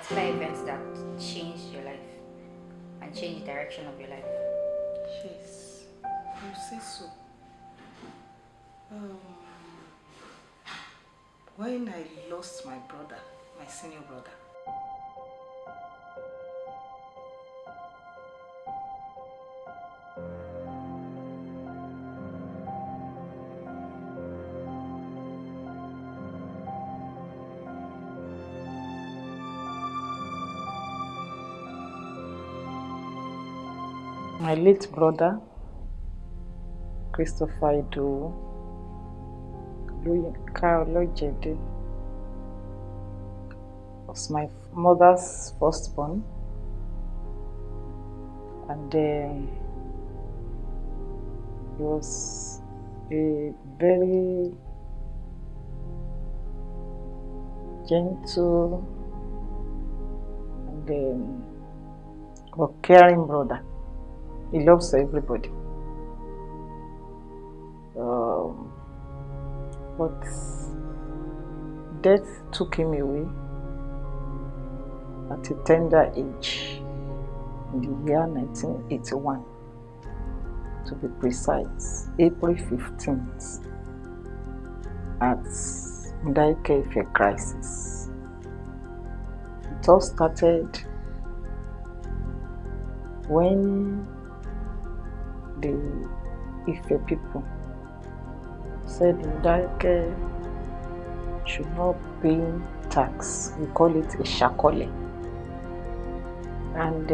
particular event that changed your life and changed the direction of your life? Yes, you say so. When I lost my brother, my senior brother. My late brother, Christopher Ido, Olojede, was my mother's firstborn, and he was a very gentle and caring brother. He loves everybody. But death took him away at a tender age in the year 1981, to be precise, April 15th, at Modakeke Osun crisis. It all started when the Ife people said Modakeke should not pay tax. We call it a shakole. And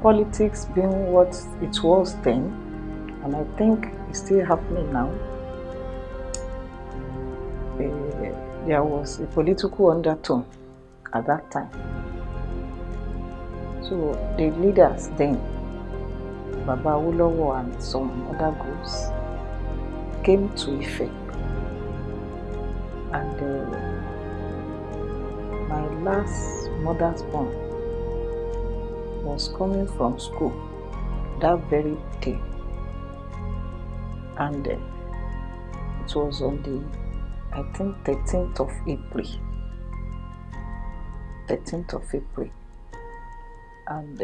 politics being what it was then, and I think it's still happening now, there was a political undertone at that time. So the leaders then, Baba Awolowo and some other groups, came to Ife, and my last mother's born was coming from school that very day, and it was on the, I think, 13th of April. 13th of April. And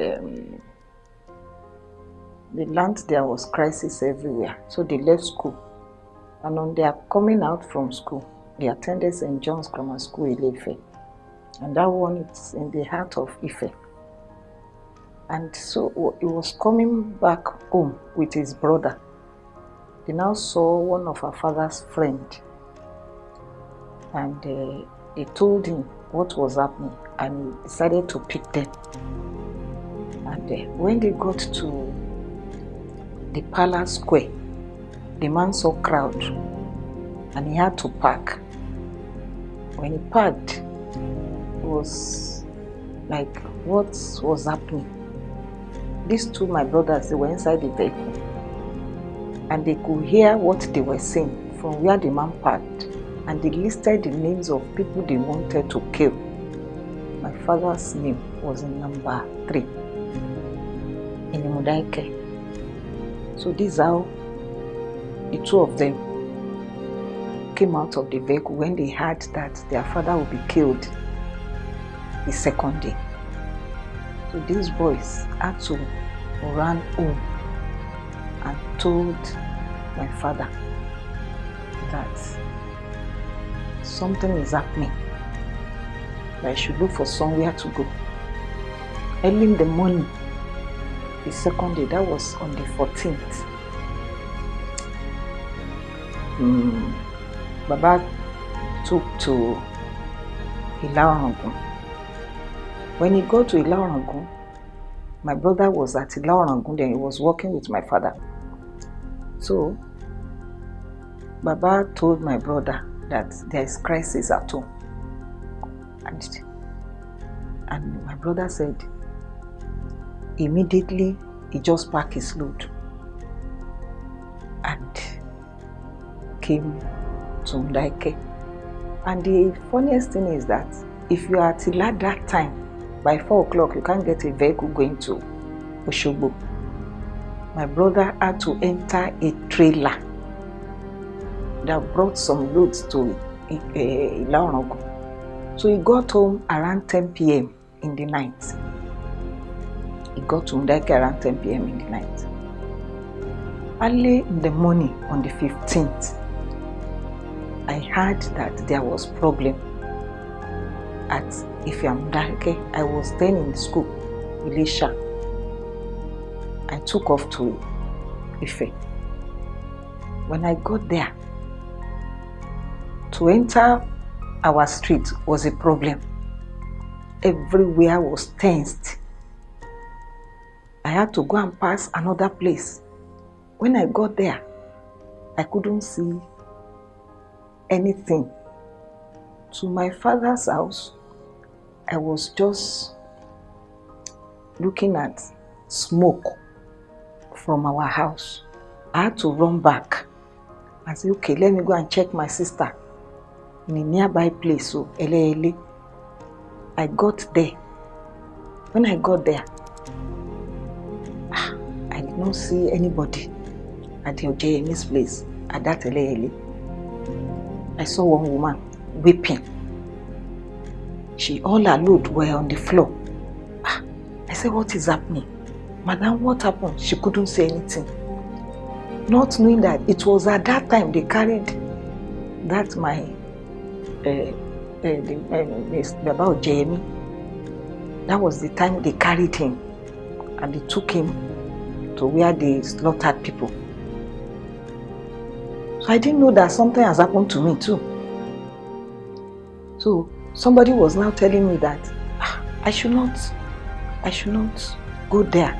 they learned there was crisis everywhere, so they left school. And on their coming out from school, they attended St. John's Grammar School in Ife, and that one is in the heart of Ife. And so he was coming back home with his brother. They now saw one of our father's friend, and he told him what was happening, and he decided to pick them. And when they got to the Palace Square, the man saw crowd and he had to park. When he parked, it was like, what was happening? These two, my brothers, they were inside the vehicle, and they could hear what they were saying from where the man parked, and they listed the names of people they wanted to kill. My father's name was in number 3 in the Modakeke. So this is how the two of them came out of the vehicle when they heard that their father would be killed the second day. So these boys had to run home and told my father that something is happening, that I should look for somewhere to go. Early in the morning, the second day, that was on the 14th, Baba took to Ilaorangun. When he got to Ilaorangun, my brother was at Ilaorangun, then he was working with my father. So Baba told my brother that there is crisis at home. And my brother said, immediately he just packed his load and came to Modakeke. And the funniest thing is that if you are till at that time, by 4 o'clock, you can't get a vehicle going to Osogbo. My brother had to enter a trailer that brought some loads to Ilaorangun. So he got home around 10 p.m. in the night. He got to Modakeke around 10 p.m. in the night. Early in the morning on the 15th, I heard that there was problem at Modakeke. I was then in school, Elisha. I took off to Ife. When I got there, to enter our street was a problem. Everywhere was tensed. I had to go and pass another place. When I got there, I couldn't see anything. To my father's house, I was just looking at smoke from our house. I had to run back and say, okay, let me go and check my sister in a nearby place, so Ele. I got there. When I got there, I did not see anybody at the Ojemi's place at that Ele. I saw one woman weeping. All her load were on the floor. I said, what is happening? Madam, what happened? She couldn't say anything. Not knowing that it was at that time they carried that about Jamie. That was the time they carried him and they took him to where they slaughtered people. So I didn't know that something has happened to me too. So somebody was now telling me that I should not go there,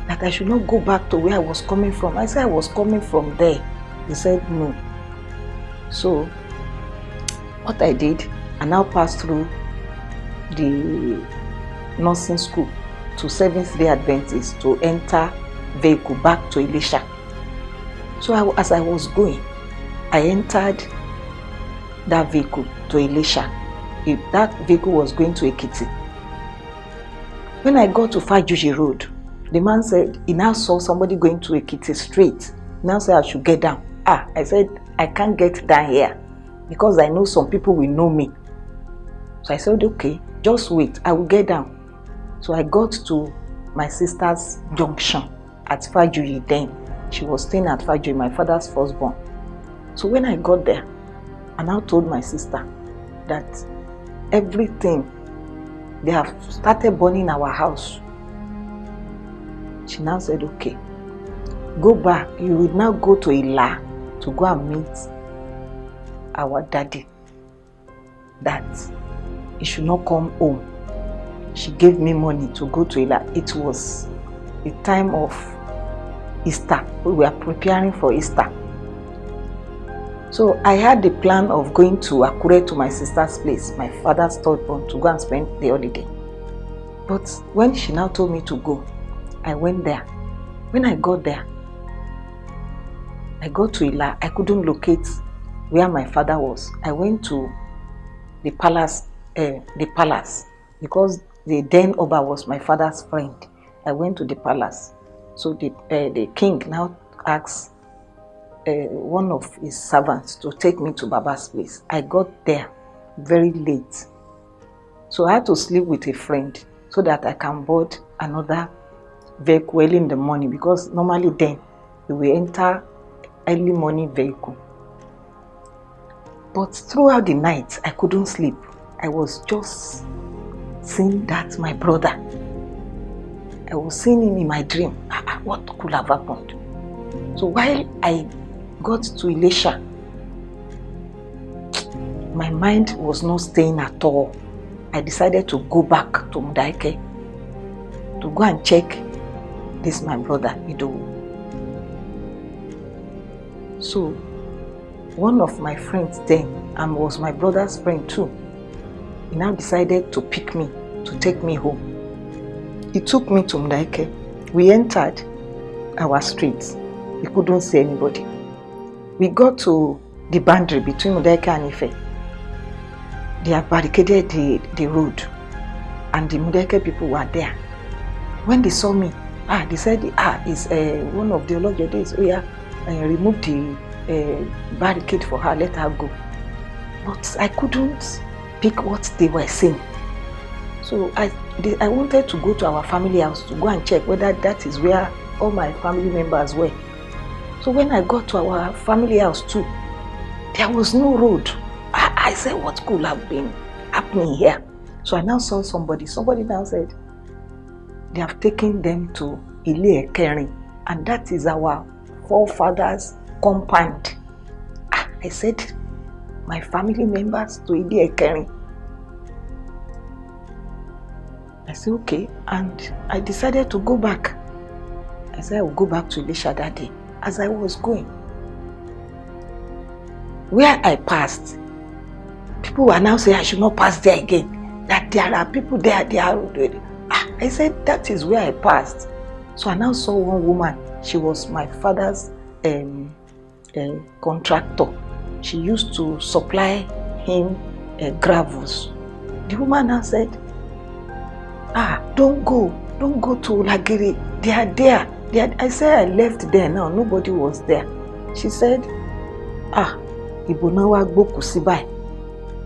that I should not go back to where I was coming from. I said I was coming from there. He said no. So what I did, I now passed through the nursing school to Seventh-day Adventist to enter vehicle back to Elisha. So as I was going, I entered that vehicle to Elisha. That vehicle was going to Ekiti. When I got to Fajuji Road, the man said he now saw somebody going to Ekiti straight. He now said I should get down. I said I can't get down here because I know some people will know me. So I said, okay, just wait, I will get down. So I got to my sister's junction at Fajuji then. She was staying at Fajuji, my father's firstborn. So when I got there, I now told my sister that everything, they have started burning our house. She now said, okay, go back. You will now go to Ila to go and meet our daddy, that he should not come home. She gave me money to go to Ila. It was the time of Easter. We were preparing for Easter. So I had the plan of going to Akure to my sister's place, my father's third born, to go and spend the holiday. But when she now told me to go, I went there. When I got there, I got to Ila. I couldn't locate where my father was. I went to the palace, because the then Oba was my father's friend. I went to the palace. So the king now asked one of his servants to take me to Baba's place. I got there very late. So I had to sleep with a friend so that I can board another vehicle early in the morning, because normally then we will enter early morning vehicle. But throughout the night, I couldn't sleep. I was just seeing that my brother. I was seeing him in my dream. What could have happened? So while I got to Elisha, my mind was not staying at all. I decided to go back to Modakeke to go and check this my brother, Ido. So one of my friends then, and was my brother's friend too, he now decided to pick me, to take me home. He took me to Modakeke. We entered our streets. We couldn't see anybody. We got to the boundary between Modakeke and Ife. They have barricaded the road, and the Modakeke people were there. When they saw me, they said, it's one of the Olojodes. Oh yeah, remove the barricade for her, let her go. But I couldn't pick what they were saying. So I wanted to go to our family house to go and check whether that is where all my family members were. So when I got to our family house too, there was no road. I said, what could have been happening here? So I now saw somebody now said, they have taken them to Ile Ekering, and that is our forefathers' compound. I said, my family members to Ile Ekering. I said, okay, and I decided to go back. I said, I will go back to Elisha that day. As I was going, where I passed, people were now saying I should not pass there again, that there are people there, I said, that is where I passed. So I now saw one woman. She was my father's contractor. She used to supply him gravels. The woman now said, don't go to Lagiri. They are there. I said I left there now. Nobody was there. She said, Ibonawa Gboku Sibai.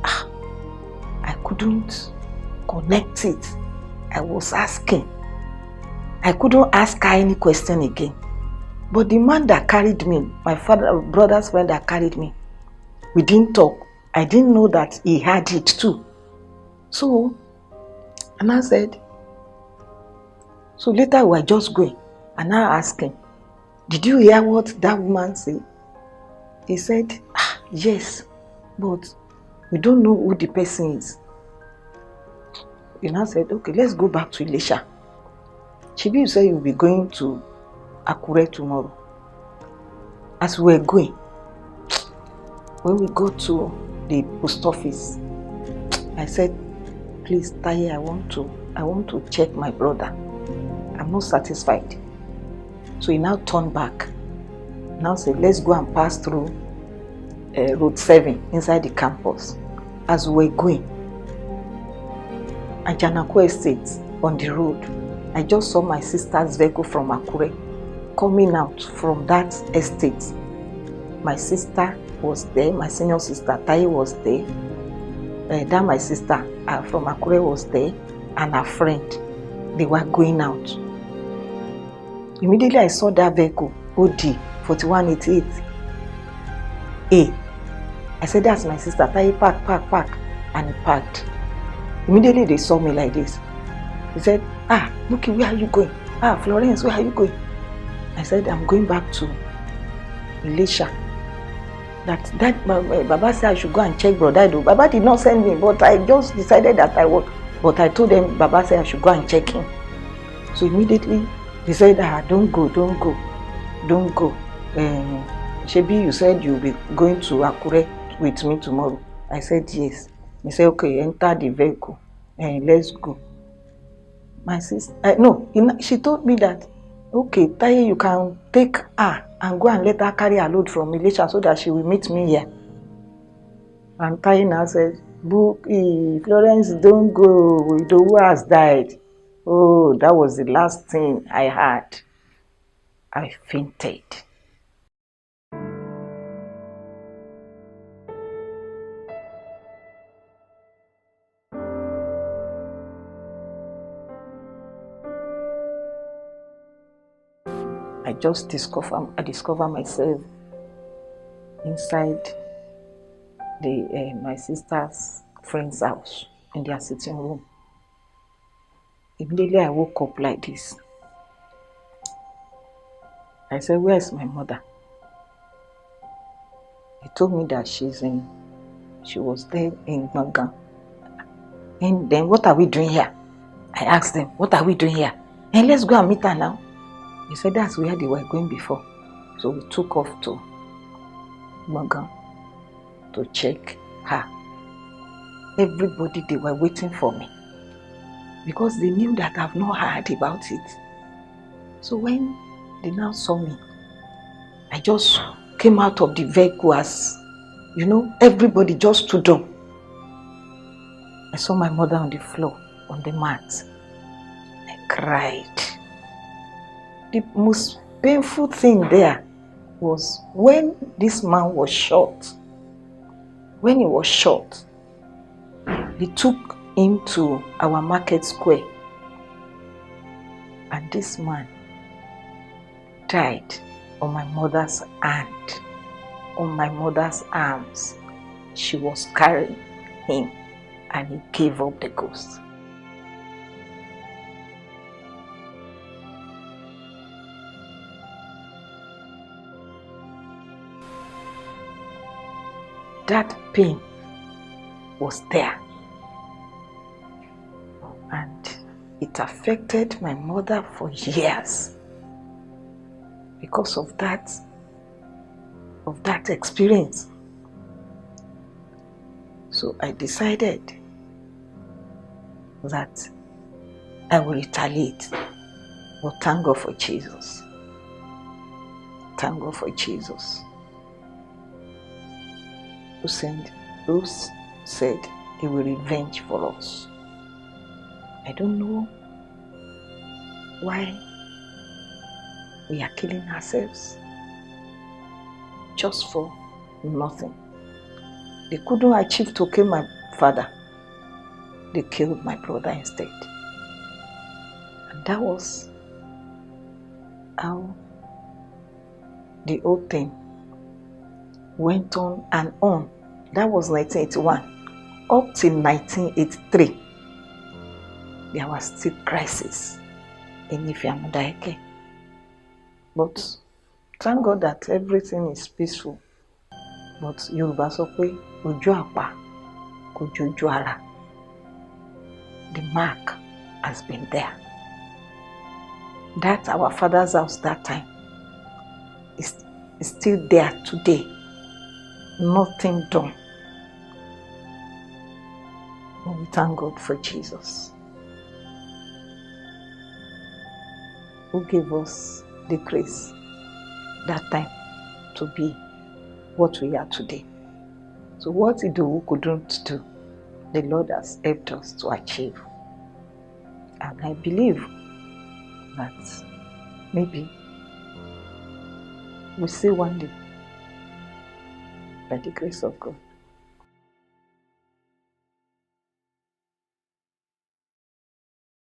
I couldn't connect it. I was asking. I couldn't ask her any question again. But the man that carried me, my brother's friend that carried me, we didn't talk. I didn't know that he had it too. So, and I said, so later we were just going. And I asked him, did you hear what that woman said? He said, yes, but we don't know who the person is. He now said, okay, let's go back to Elisha. Chibi, you said you'll be going to Akure tomorrow. As we were going, when we got to the post office, I said, please, Taye, I want to check my brother. I'm not satisfied. So he now turned back. Now said, let's go and pass through Road 7 inside the campus. As we were going, at Janako Estate on the road, I just saw my sister's vehicle from Akure coming out from that estate. My sister was there, my senior sister Taye was there. Then my sister from Akure was there, and her friend. They were going out. Immediately I saw that vehicle, OD 4188A. I said, that's my sister. Taye, park. And he parked. Immediately they saw me like this. He said, Luki, where are you going? Florence, where are you going? I said, I'm going back to Elisha. That Baba said I should go and check Brother. Baba did not send me, but I just decided that I would. But I told them, Baba said I should go and check him. So immediately he said, don't go. Shebi, you said you'll be going to Akure with me tomorrow. I said, yes. He said, okay, enter the vehicle and let's go. My sister, she told me that, okay, Taye, you can take her and go and let her carry her load from Elisha so that she will meet me here. And Taye now said, Florence, don't go. Who has died? Oh, that was the last thing I heard. I fainted. I just discover myself inside my sister's friend's house in their sitting room. Immediately I woke up like this. I said, where's my mother? He told me that she was there in Magan. And then, what are we doing here? I asked them, what are we doing here? And let's go and meet her now. He said that's where they were going before. So we took off to Magan to check her. Everybody, they were waiting for me because they knew that I've not heard about it. So when they now saw me, I just came out of the vehicle as, everybody just stood up. I saw my mother on the floor, on the mat. I cried. The most painful thing there was when this man was shot. When he was shot, They took him to our market square, and this man died on my mother's hand, on my mother's arms. She was carrying him, and he gave up the ghost. That pain was there, and it affected my mother for years because of that experience. So I decided that I will retaliate. But thank God for Jesus. Thank God for Jesus, who said he will revenge for us. I don't know why we are killing ourselves just for nothing. They couldn't achieve to kill my father. They killed my brother instead. And that was how the whole thing went on and on. That was 1981. Up till 1983, there was still crisis in Modakeke. But thank God that everything is peaceful. But Yorùbá sọ pé ojú àpá kò jojú ara. The mark has been there. That our father's house that time is still there today. Nothing done. But we thank God for Jesus, who gave us the grace that time to be what we are today. So what we couldn't do, the Lord has helped us to achieve. And I believe that maybe we'll see one day, by the grace of God.